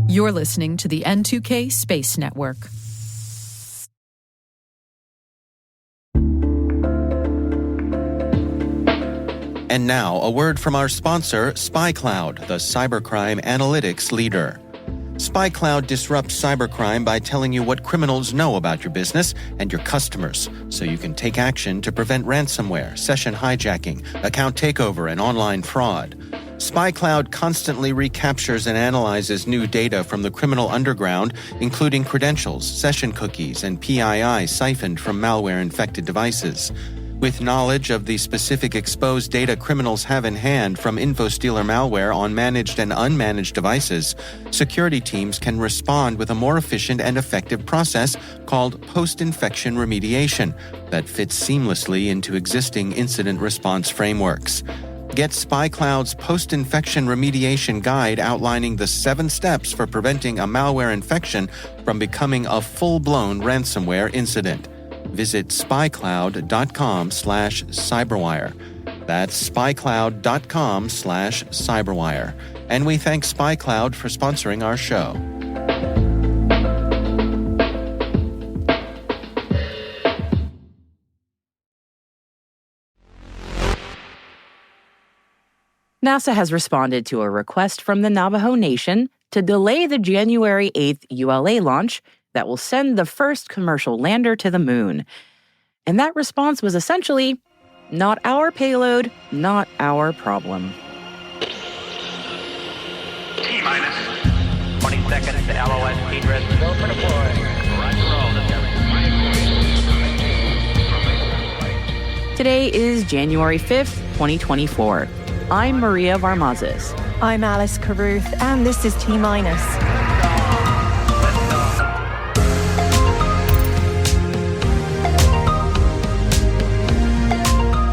You're listening to the N2K Space Network. And now, a word from our sponsor, SpyCloud, the cybercrime analytics leader. SpyCloud disrupts cybercrime by telling you what criminals know about your business and your customers, so you can take action to prevent ransomware, session hijacking, account takeover, and online fraud. SpyCloud constantly recaptures and analyzes new data from the criminal underground, including credentials, session cookies, and PII siphoned from malware-infected devices. With knowledge of the specific exposed data criminals have in hand from InfoStealer malware on managed and unmanaged devices, security teams can respond with a more efficient and effective process called post-infection remediation that fits seamlessly into existing incident response frameworks. Get SpyCloud's post-infection remediation guide outlining the 7 steps for preventing a malware infection from becoming a full-blown ransomware incident. Visit spycloud.com/cyberwire. That's spycloud.com/cyberwire. And we thank SpyCloud for sponsoring our show. NASA has responded to a request from the Navajo Nation to delay the January 8th ULA launch that will send the first commercial lander to the moon. And that response was essentially, not our payload, not our problem. T-minus 20 seconds to LOS egress. Go for deploy. Today is January 5th, 2024. I'm Maria Varmazes. I'm Alice Carruth, and this is T-minus.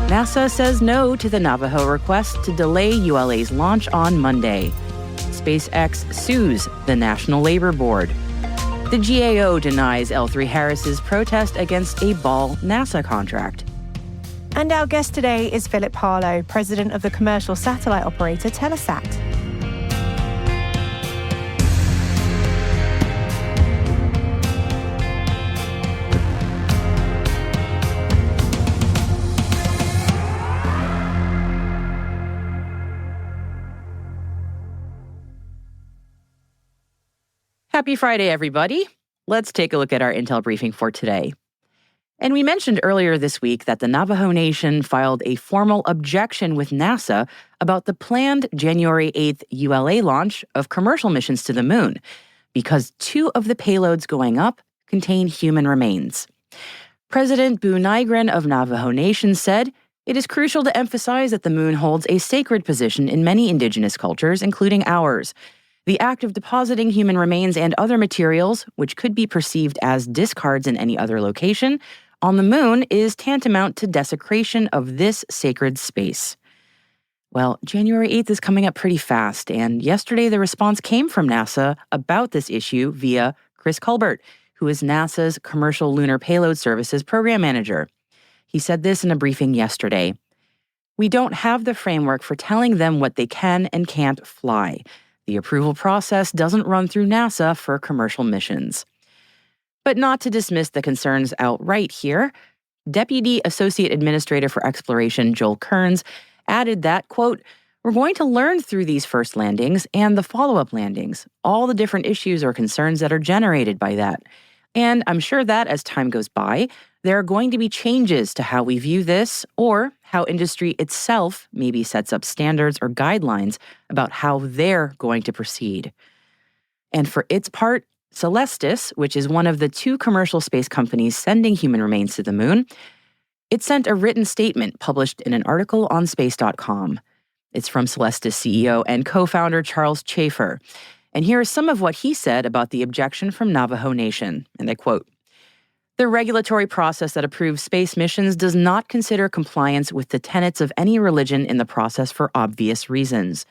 NASA says no to the Navajo request to delay ULA's launch on Monday. SpaceX sues the National Labor Board. The GAO denies L3 Harris's protest against a Ball NASA contract. And our guest today is Philip Harlow, president of the commercial satellite operator Telesat. Happy Friday, everybody. Let's take a look at our intel briefing for today. And we mentioned earlier this week that the Navajo Nation filed a formal objection with NASA about the planned January 8th ULA launch of commercial missions to the moon, because 2 of the payloads going up contain human remains. President Bu Nygren of Navajo Nation said, "It is crucial to emphasize that the moon holds a sacred position in many indigenous cultures, including ours. The act of depositing human remains and other materials, which could be perceived as discards in any other location, on the moon is tantamount to desecration of this sacred space." Well, January 8th is coming up pretty fast, and yesterday the response came from NASA about this issue via Chris Colbert, who is NASA's Commercial Lunar Payload Services Program Manager. He said this in a briefing yesterday. "We don't have the framework for telling them what they can and can't fly. The approval process doesn't run through NASA for commercial missions." But not to dismiss the concerns outright here, Deputy Associate Administrator for Exploration Joel Kearns added that, quote, "We're going to learn through these first landings and the follow-up landings, all the different issues or concerns that are generated by that. And I'm sure that as time goes by, there are going to be changes to how we view this or how industry itself maybe sets up standards or guidelines about how they're going to proceed." And for its part, Celestis, which is one of the 2 commercial space companies sending human remains to the moon, it sent a written statement published in an article on space.com. It's from Celestis CEO and co-founder Charles Chafer. And here is some of what he said about the objection from Navajo Nation, and I quote, "The regulatory process that approves space missions does not consider compliance with the tenets of any religion in the process for obvious reasons.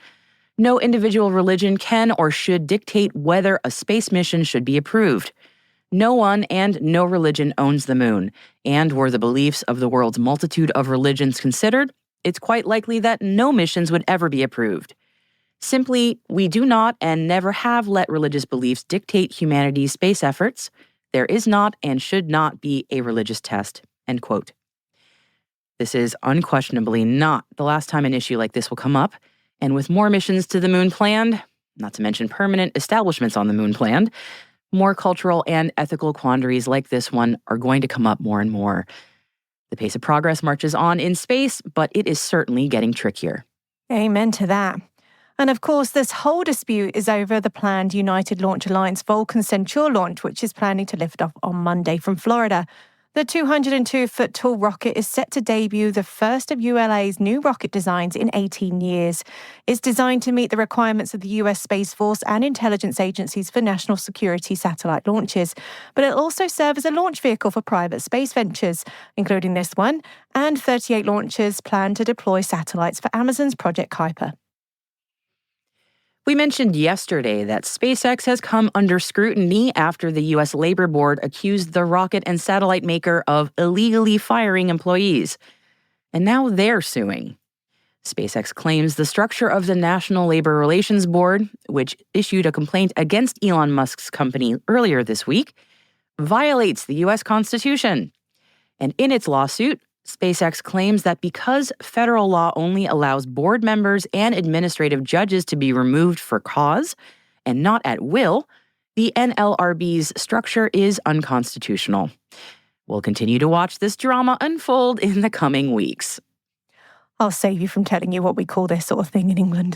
No individual religion can or should dictate whether a space mission should be approved. No one and no religion owns the moon, and were the beliefs of the world's multitude of religions considered, it's quite likely that no missions would ever be approved. Simply, we do not and never have let religious beliefs dictate humanity's space efforts. There is not and should not be a religious test, end quote. This is unquestionably not the last time an issue like this will come up. And with more missions to the moon planned, not to mention permanent establishments on the moon planned, more cultural and ethical quandaries like this one are going to come up more and more. The pace of progress marches on in space, but it is certainly getting trickier. Amen to that. And of course, this whole dispute is over the planned United Launch Alliance Vulcan Centaur launch, which is planning to lift off on Monday from Florida. The 202-foot-tall rocket is set to debut the first of ULA's new rocket designs in 18 years. It's designed to meet the requirements of the US Space Force and intelligence agencies for national security satellite launches, but it'll also serve as a launch vehicle for private space ventures, including this one, and 38 launchers plan to deploy satellites for Amazon's Project Kuiper. We mentioned yesterday that SpaceX has come under scrutiny after the U.S. Labor Board accused the rocket and satellite maker of illegally firing employees. And now they're suing. SpaceX claims the structure of the National Labor Relations Board, which issued a complaint against Elon Musk's company earlier this week, violates the U.S. Constitution. And in its lawsuit, SpaceX claims that because federal law only allows board members and administrative judges to be removed for cause and not at will, the NLRB's structure is unconstitutional. We'll continue to watch this drama unfold in the coming weeks. I'll save you from telling you what we call this sort of thing in England.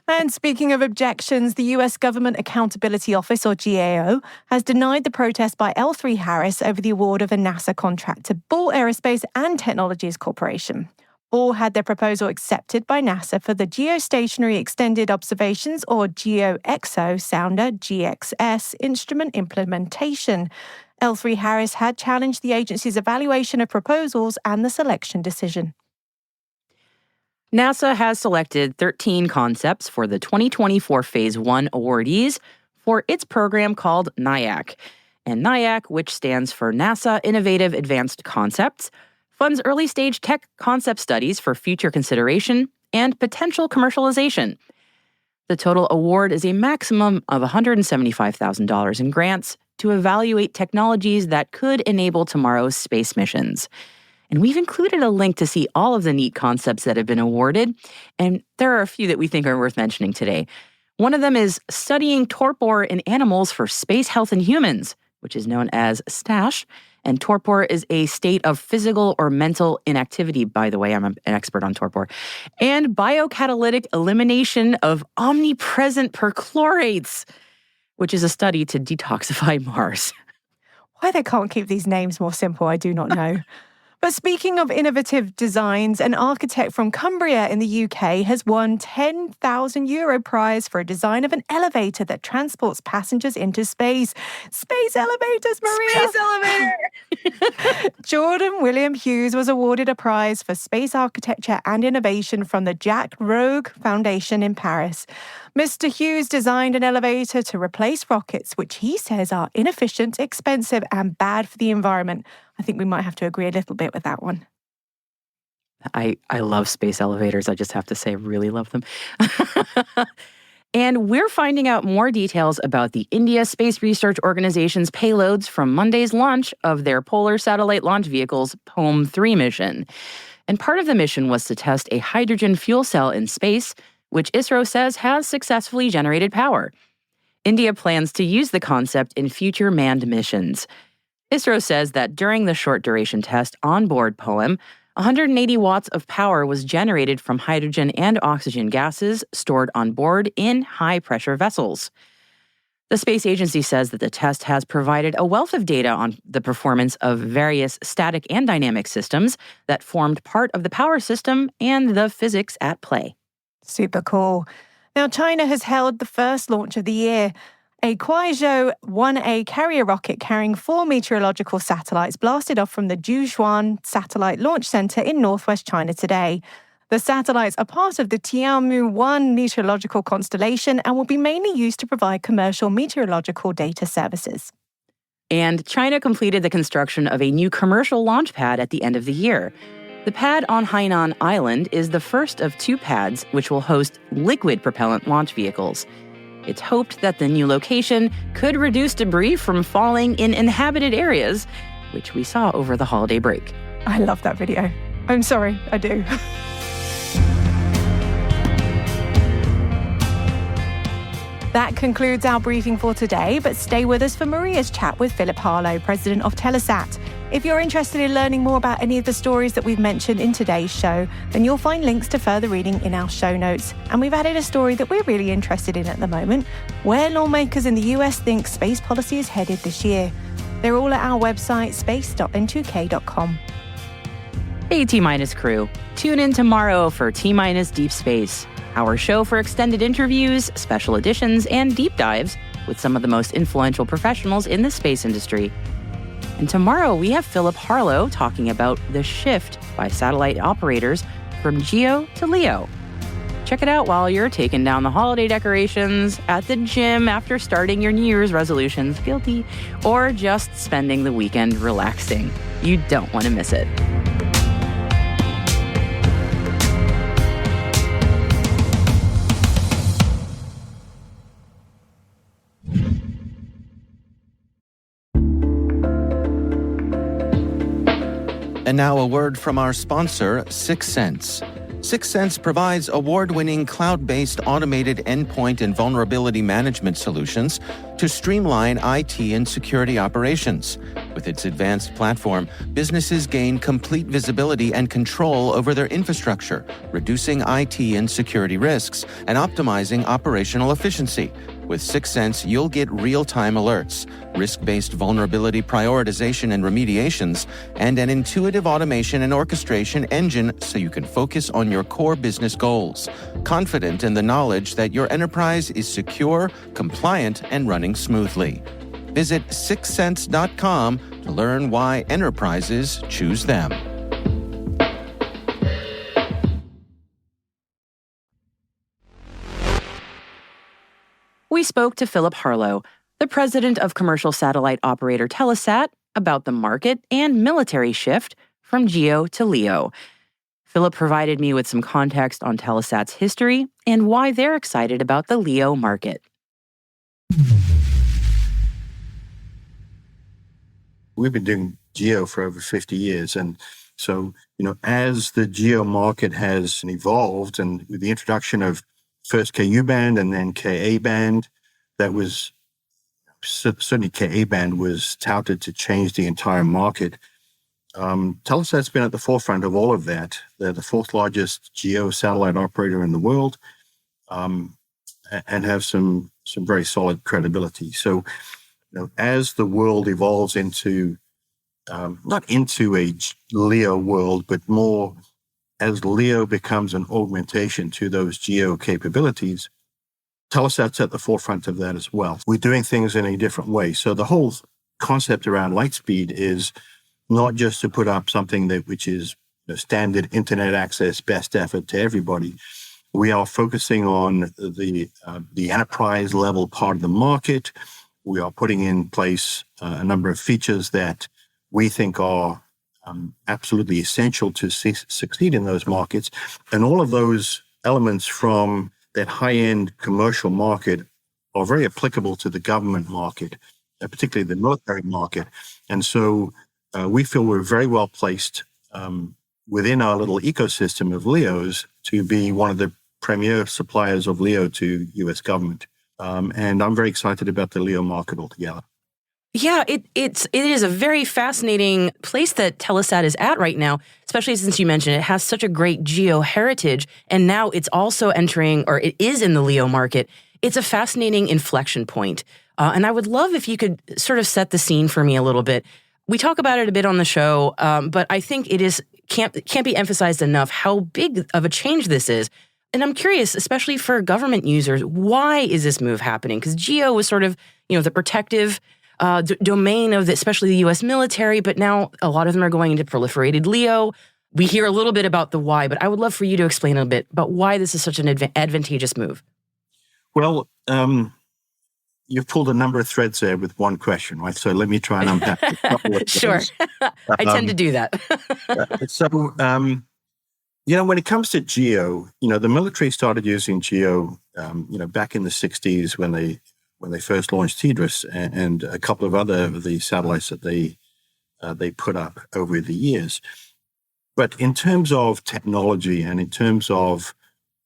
And speaking of objections, the US Government Accountability Office, or GAO, has denied the protest by L3 Harris over the award of a NASA contract to Ball Aerospace Technologies Corporation. Ball had their proposal accepted by NASA for the Geostationary Extended Observations, or GeoXO Sounder GXS instrument implementation. L3 Harris had challenged the agency's evaluation of proposals and the selection decision. NASA has selected 13 concepts for the 2024 Phase 1 awardees for its program called NIAC. And NIAC, which stands for NASA Innovative Advanced Concepts, funds early-stage tech concept studies for future consideration and potential commercialization. The total award is a maximum of $175,000 in grants to evaluate technologies that could enable tomorrow's space missions. And we've included a link to see all of the neat concepts that have been awarded, and there are a few that we think are worth mentioning today. One of them is studying torpor in animals for space health in humans, which is known as STASH. And torpor is a state of physical or mental inactivity. By the way, I'm an expert on torpor. And biocatalytic elimination of omnipresent perchlorates, which is a study to detoxify Mars. Why they can't keep these names more simple, I do not know. But speaking of innovative designs, an architect from Cumbria in the UK has won €10,000 prize for a design of an elevator that transports passengers into space. Space elevators, Maria! Space elevator! Jordan William Hughes was awarded a prize for space architecture and innovation from the Jacques Rogue Foundation in Paris. Mr. Hughes designed an elevator to replace rockets, which he says are inefficient, expensive, and bad for the environment. I think we might have to agree a little bit with that one. I love space elevators. I just have to say, I really love them. And we're finding out more details about the India Space Research Organization's payloads from Monday's launch of their Polar Satellite Launch Vehicle's POEM-3 mission. And part of the mission was to test a hydrogen fuel cell in space, which ISRO says has successfully generated power. India plans to use the concept in future manned missions. ISRO says that during the short-duration test on board POEM, 180 watts of power was generated from hydrogen and oxygen gases stored on board in high-pressure vessels. The space agency says that the test has provided a wealth of data on the performance of various static and dynamic systems that formed part of the power system and the physics at play. Super cool. Now, China has held the first launch of the year. A Kuaizhou 1A carrier rocket carrying 4 meteorological satellites blasted off from the Jiuquan Satellite Launch Center in northwest China today. The satellites are part of the Tianmu-1 meteorological constellation and will be mainly used to provide commercial meteorological data services. And China completed the construction of a new commercial launch pad at the end of the year. The pad on Hainan Island is the first of 2 pads which will host liquid propellant launch vehicles. It's hoped that the new location could reduce debris from falling in inhabited areas, which we saw over the holiday break. I love that video. I'm sorry, I do. That concludes our briefing for today, but stay with us for Maria's chat with Philip Harlow, president of Telesat. If you're interested in learning more about any of the stories that we've mentioned in today's show, then you'll find links to further reading in our show notes. And we've added a story that we're really interested in at the moment, where lawmakers in the US think space policy is headed this year. They're all at our website, space.n2k.com. Hey T-Minus crew, tune in tomorrow for T-Minus Deep Space, our show for extended interviews, special editions, and deep dives with some of the most influential professionals in the space industry. And tomorrow we have Philip Harlow talking about the shift by satellite operators from GEO to LEO. Check it out while you're taking down the holiday decorations, at the gym after starting your New Year's resolutions, guilty, or just spending the weekend relaxing. You don't want to miss it. And now a word from our sponsor, 6 Sense. 6 Sense provides award-winning cloud-based automated endpoint and vulnerability management solutions to streamline IT and security operations. With its advanced platform, businesses gain complete visibility and control over their infrastructure, reducing IT and security risks and optimizing operational efficiency. With 6 Sense, you'll get real-time alerts, risk-based vulnerability prioritization and remediations, and an intuitive automation and orchestration engine so you can focus on your core business goals, confident in the knowledge that your enterprise is secure, compliant, and running smoothly. Visit 6sense.com to learn why enterprises choose them. We spoke to Philip Harlow, the president of commercial satellite operator Telesat, about the market and military shift from GEO to LEO. Philip provided me with some context on Telesat's history and why they're excited about the LEO market. We've been doing GEO for over 50 years. And so, as the GEO market has evolved and with the introduction of first KU band and then KA band, that was certainly KA band was touted to change the entire market. Telesat's been at the forefront of all of that. They're the 4th largest GEO satellite operator in the world, and have some very solid credibility. So, as the world evolves into, not into a LEO world, but more as LEO becomes an augmentation to those GEO capabilities, Telesat's at the forefront of that as well. We're doing things in a different way. So the whole concept around Lightspeed is not just to put up something which is standard internet access, best effort to everybody. We are focusing on the enterprise level part of the market. We are putting in place a number of features that we think are absolutely essential to succeed in those markets. And all of those elements from that high-end commercial market are very applicable to the government market, particularly the military market. And so we feel we're very well placed within our little ecosystem of LEOs to be one of the premier suppliers of LEO to U.S. government. And I'm very excited about the LEO market altogether. Yeah, it is a very fascinating place that Telesat is at right now, especially since you mentioned it has such a great GEO heritage, and now it's also entering, or it is in the LEO market. It's a fascinating inflection point. And I would love if you could sort of set the scene for me a little bit. We talk about it a bit on the show, but I think it can't be emphasized enough how big of a change this is. And I'm curious, especially for government users, why is this move happening? Because GEO was sort of, the protective domain of especially the U.S. military, but now a lot of them are going into proliferated LEO. We hear a little bit about the why, but I would love for you to explain a bit about why this is such an advantageous move. Well, you've pulled a number of threads there with one question, right? So let me try and unpack a couple of Sure. things. I tend to do that. When it comes to GEO, the military started using GEO, back in the 60s when they first launched TDRS and a couple of other of the satellites that they put up over the years. But in terms of technology and in terms of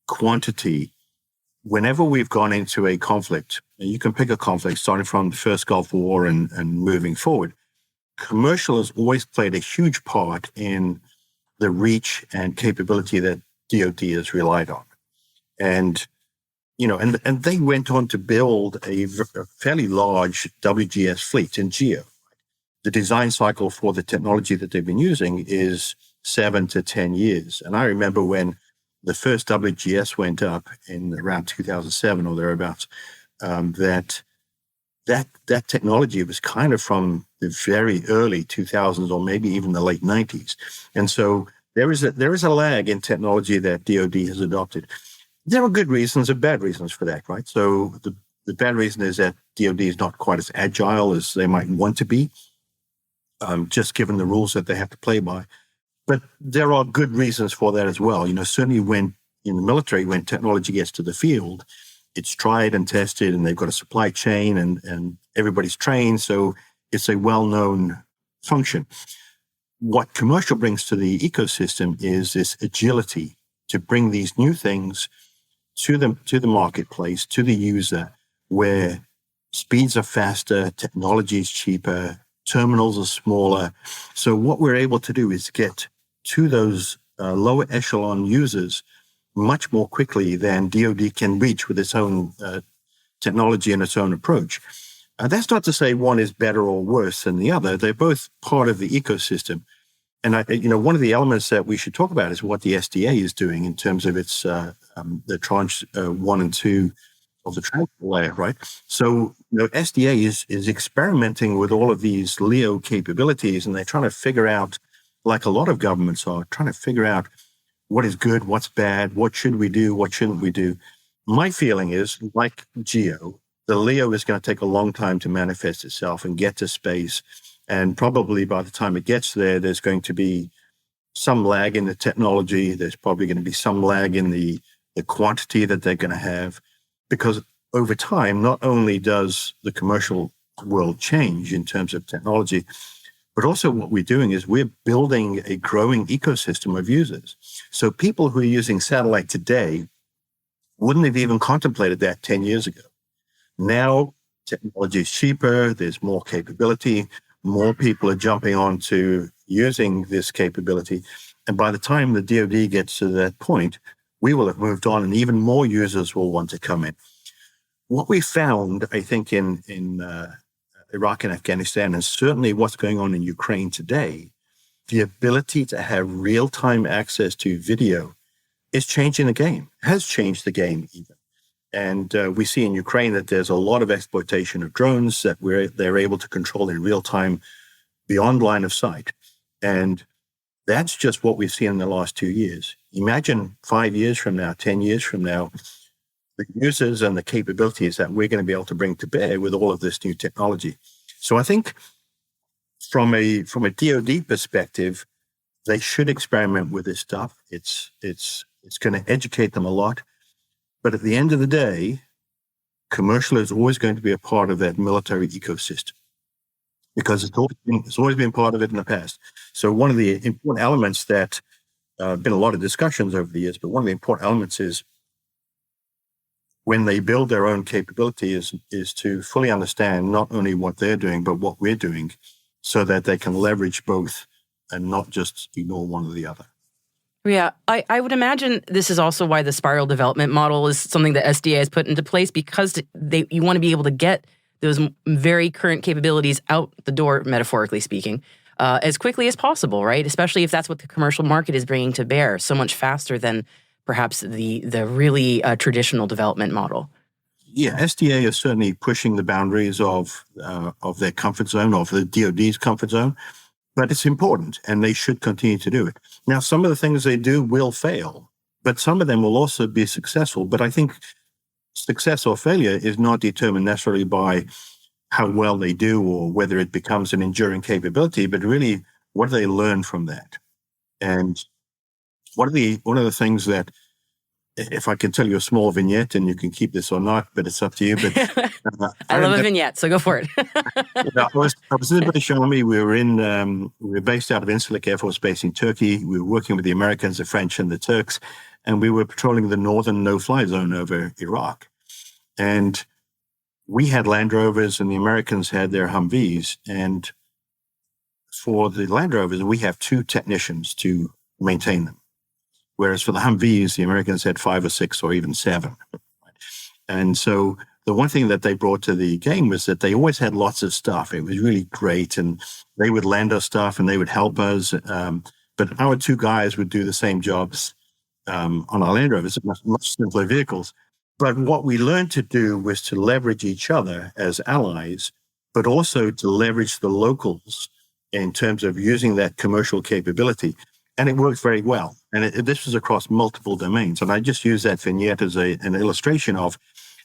quantity, whenever we've gone into a conflict, you can pick a conflict starting from the first Gulf War and moving forward, commercial has always played a huge part in the reach and capability that DoD has relied on. And, and they went on to build a fairly large WGS fleet in GEO. The design cycle for the technology that they've been using is 7 to 10 years. And I remember when the first WGS went up in around 2007 or thereabouts, that technology was kind of from the very early 2000s or maybe even the late 90s. And so there is a lag in technology that DoD has adopted. There are good reasons and bad reasons for that, right? So the bad reason is that DoD is not quite as agile as they might want to be, just given the rules that they have to play by. But there are good reasons for that as well. Certainly when in the military, when technology gets to the field, it's tried and tested and they've got a supply chain and everybody's trained. So it's a well-known function. What commercial brings to the ecosystem is this agility to bring these new things to the marketplace, to the user, where speeds are faster, technology is cheaper, terminals are smaller. So what we're able to do is get to those lower echelon users much more quickly than DoD can reach with its own technology and its own approach. That's not to say one is better or worse than the other. They're both part of the ecosystem. And one of the elements that we should talk about is what the SDA is doing in terms of its the tranche 1 and 2 of the transport layer, right? So SDA is experimenting with all of these LEO capabilities, and they're trying to figure out, like a lot of governments are, trying to figure out what is good, what's bad, what should we do, what shouldn't we do. My feeling is, like GEO, the LEO is going to take a long time to manifest itself and get to space. And probably by the time it gets there, there's going to be some lag in the technology. There's probably going to be some lag in the quantity that they're going to have. Because over time, not only does the commercial world change in terms of technology, but also what we're doing is we're building a growing ecosystem of users. So people who are using satellite today wouldn't have even contemplated that 10 years ago. Now, technology is cheaper, there's more capability, more people are jumping on to using this capability. And by the time the DoD gets to that point, we will have moved on and even more users will want to come in. What we found, I think, in Iraq and Afghanistan, and certainly what's going on in Ukraine today, the ability to have real-time access to video is changing the game, has changed the game even. And we see in Ukraine that there's a lot of exploitation of drones that they're able to control in real time beyond line of sight. And that's just what we've seen in the last 2 years. Imagine 5 years from now, 10 years from now, the users and the capabilities that we're going to be able to bring to bear with all of this new technology. So I think from a DoD perspective, they should experiment with this stuff. It's going to educate them a lot. But at the end of the day, commercial is always going to be a part of that military ecosystem because it's always been part of it in the past. So one of the important elements that been a lot of discussions over the years, but one of the important elements is when they build their own capability is to fully understand not only what they're doing, but what we're doing so that they can leverage both and not just ignore one or the other. Yeah, I would imagine this is also why the spiral development model is something that SDA has put into place, because you want to be able to get those very current capabilities out the door, metaphorically speaking, as quickly as possible, right? Especially if that's what the commercial market is bringing to bear, so much faster than perhaps the really traditional development model. Yeah, SDA is certainly pushing the boundaries of their comfort zone, of the DoD's comfort zone. But it's important, and they should continue to do it. Now, some of the things they do will fail, but some of them will also be successful. But I think success or failure is not determined necessarily by how well they do or whether it becomes an enduring capability, but really what do they learn from that? And one of the things that, if I can tell you a small vignette, and you can keep this or not, but it's up to you. But I love a vignette, so go for it. I was in the British Army. We were based out of Incirlik Air Force Base in Turkey. We were working with the Americans, the French, and the Turks, and we were patrolling the northern no-fly zone over Iraq. And we had Land Rovers, and the Americans had their Humvees. And for the Land Rovers, we have 2 technicians to maintain them. Whereas for the Humvees, the Americans had 5 or 6 or even 7. And so the one thing that they brought to the game was that they always had lots of stuff. It was really great. And they would lend us stuff and they would help us. But our 2 guys would do the same jobs on our Land Rovers, much simpler vehicles. But what we learned to do was to leverage each other as allies, but also to leverage the locals in terms of using that commercial capability. And it worked very well. And this was across multiple domains. And I just use that vignette as an illustration of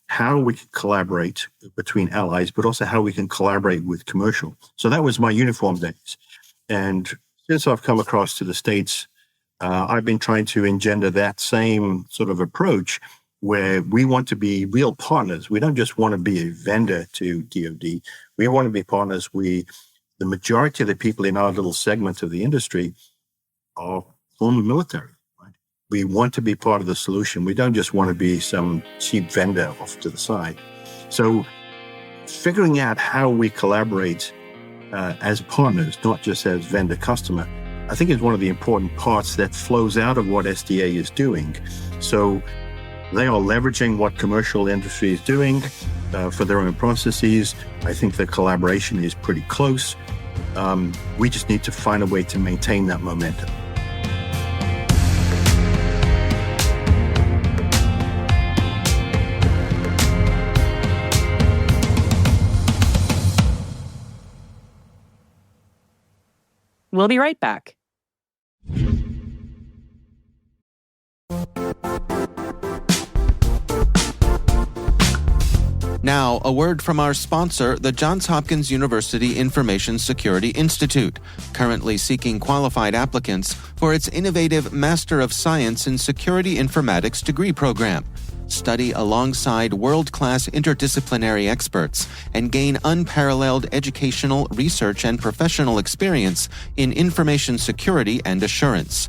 how we can collaborate between allies, but also how we can collaborate with commercial. So that was my uniform days. And since I've come across to the States, I've been trying to engender that same sort of approach where we want to be real partners. We don't just want to be a vendor to DoD. We want to be partners. The majority of the people in our little segment of the industry are former military. Right? We want to be part of the solution. We don't just want to be some cheap vendor off to the side. So figuring out how we collaborate as partners, not just as vendor-customer, I think is one of the important parts that flows out of what SDA is doing. So they are leveraging what commercial industry is doing for their own processes. I think the collaboration is pretty close. We just need to find a way to maintain that momentum. We'll be right back. Now, a word from our sponsor, the Johns Hopkins University Information Security Institute, currently seeking qualified applicants for its innovative Master of Science in Security Informatics degree program. Study alongside world-class interdisciplinary experts and gain unparalleled educational, research, and professional experience in information security and assurance.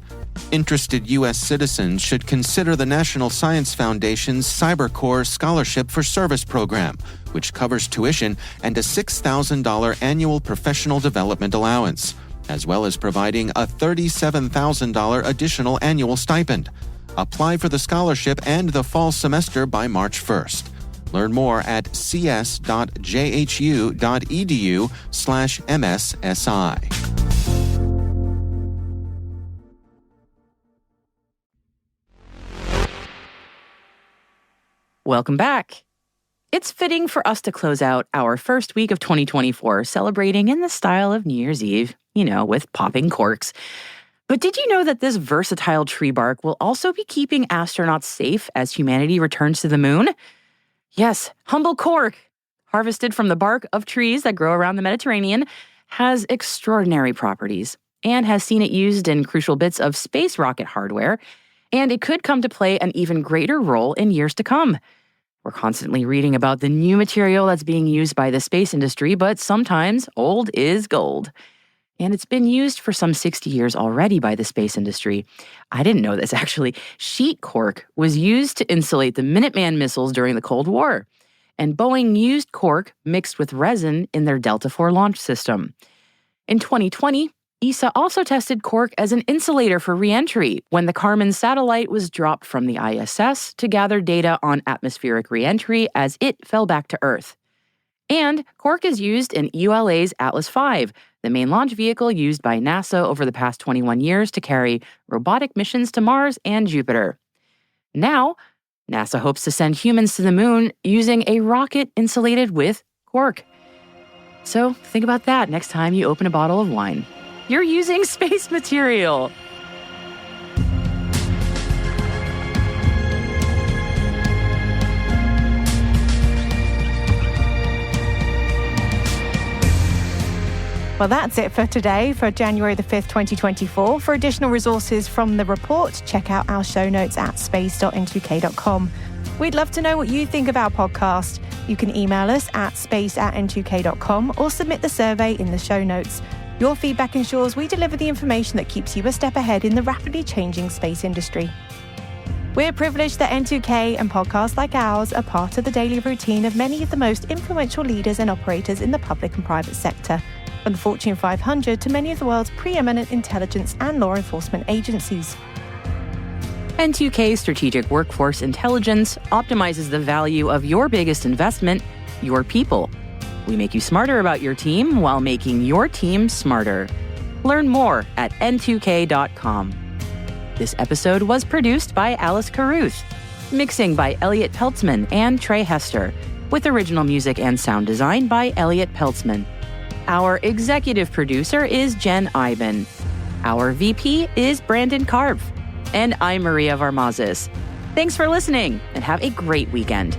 Interested U.S. citizens should consider the National Science Foundation's CyberCorps Scholarship for Service program, which covers tuition and a $6,000 annual professional development allowance, as well as providing a $37,000 additional annual stipend. Apply for the scholarship and the fall semester by March 1st. Learn more at cs.jhu.edu/MSSI. Welcome back. It's fitting for us to close out our first week of 2024 celebrating in the style of New Year's Eve, with popping corks. But did you know that this versatile tree bark will also be keeping astronauts safe as humanity returns to the moon? Yes, humble cork, harvested from the bark of trees that grow around the Mediterranean, has extraordinary properties and has seen it used in crucial bits of space rocket hardware, and it could come to play an even greater role in years to come. We're constantly reading about the new material that's being used by the space industry, but sometimes old is gold. And it's been used for some 60 years already by the space industry. I didn't know this, actually. Sheet cork was used to insulate the Minuteman missiles during the Cold War. And Boeing used cork mixed with resin in their Delta IV launch system. In 2020, ESA also tested cork as an insulator for re-entry when the Kármán satellite was dropped from the ISS to gather data on atmospheric re-entry as it fell back to Earth. And cork is used in ULA's Atlas V, the main launch vehicle used by NASA over the past 21 years to carry robotic missions to Mars and Jupiter. Now, NASA hopes to send humans to the moon using a rocket insulated with cork. So think about that next time you open a bottle of wine. You're using space material. Well, that's it for today, for January the 5th, 2024. For additional resources from the report, check out our show notes at space.n2k.com. We'd love to know what you think of our podcast. You can email us at space@n2k.com or submit the survey in the show notes. Your feedback ensures we deliver the information that keeps you a step ahead in the rapidly changing space industry. We're privileged that N2K and podcasts like ours are part of the daily routine of many of the most influential leaders and operators in the public and private sector, from the Fortune 500 to many of the world's preeminent intelligence and law enforcement agencies. N2K Strategic Workforce Intelligence optimizes the value of your biggest investment, your people. We make you smarter about your team while making your team smarter. Learn more at n2k.com. This episode was produced by Alice Carruth, mixing by Elliot Peltzman and Trey Hester, with original music and sound design by Elliot Peltzman. Our executive producer is Jen Iben. Our VP is Brandon Karpf. And I'm Maria Varmazis. Thanks for listening and have a great weekend.